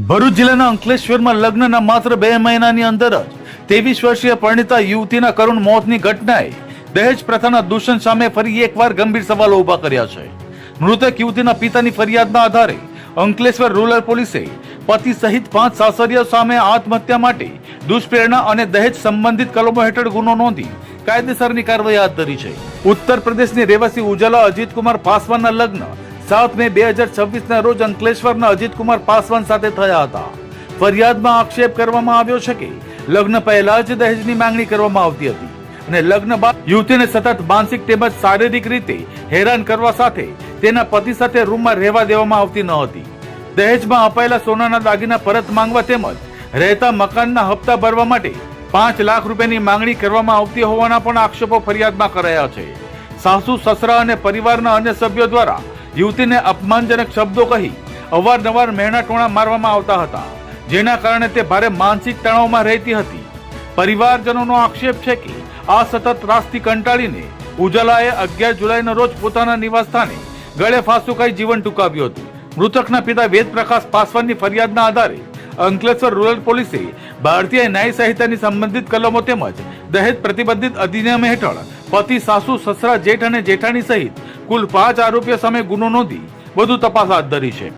ભરૂચ જિલ્લાના અંકલેશ્વરમાં લગ્નના માત્ર 2 મહિનાની અંદર જ 23 વર્ષીય પરિણીતા યુવતીના કરુણ મોતની ઘટનાએ દહેજ પ્રથાના દૂષણ સામે ફરી એકવાર ગંભીર સવાલો ઉભા કર્યા છે. મૃતક યુવતીના પિતાની ફરિયાદના આધારે અંકલેશ્વર રૂરલ પોલીસે પતિ સહિત 5 સાસરિયા સામે આત્મહત્યા માટે દુષ્પ્રેરણા અને દહેજ સંબંધિત કલમો હેઠળ ગુનો નોંધી કાયદેસરની કાર્યવાહી હાથ ધરી છે. ઉત્તર પ્રદેશની રહેવાસી ઉજાલા અજીતકુમાર પાસવાનના લગ્ન 7 મે 2026 રોજ અંકલેશ્વરના અજીતકુમાર પાસવાન સાથે થયા હતા. ફરિયાદમાં આક્ષેપ કરવામાં આવ્યો છે કે લગ્ન પહેલા જ દહેજની માંગણી કરવામાં આવતી હતી અને લગ્ન બાદ યુવતીને સતત માનસિક તેમજ શારીરિક રીતે હેરાન કરવા સાથે તેના પતિ સાથે રૂમમાં રહેવા દેવામાં આવતી ન હતી. દહેજમાં અપાયેલા સોનાના દાગીના પરત માંગવા તેમજ રહેતા મકાનના હપ્તા ભરવા માટે 5 લાખ રૂપિયાની માંગણી કરવામાં આવતી હોવાના પણ આક્ષેપો ફરિયાદમાં કરાયા છે. સાસુ સસરા અને પરિવારના અન્ય સભ્યો દ્વારા યુવતીને અપમાનજનક શબ્દો કહી અવારનવાર મહેણા ટોણા મારવામાં આવતા હતા, જેના કારણે તે ભારે માનસિક તણાવમાં રહેતી હતી. પરિવારજનોનો આક્ષેપ છે કે આ સતત ત્રાસથી કંટાળીને ઉજાલાએ 11 જુલાઈના રોજ પોતાના નિવાસસ્થાને ગળે ફાંસો ખાઈ જીવન ટૂંકાવ્યું હતું. મૃતકના પિતા વેદપ્રકાશ પાસવાનની ફરિયાદના આધારે અંકલેશ્વર રૂરલ પોલીસે ભારતીય ન્યાય સંહિતાની સંબંધિત કલમો તેમજ દહેજ પ્રતિબંધિત અધિનિયમ હેઠળ પતિ, સાસુ, સસરા, જેઠ અને જેઠાણી સહિત કુલ 5 આરોપીઓ સામે ગુનો નોંધી વધુ તપાસ હાથ ધરી છે.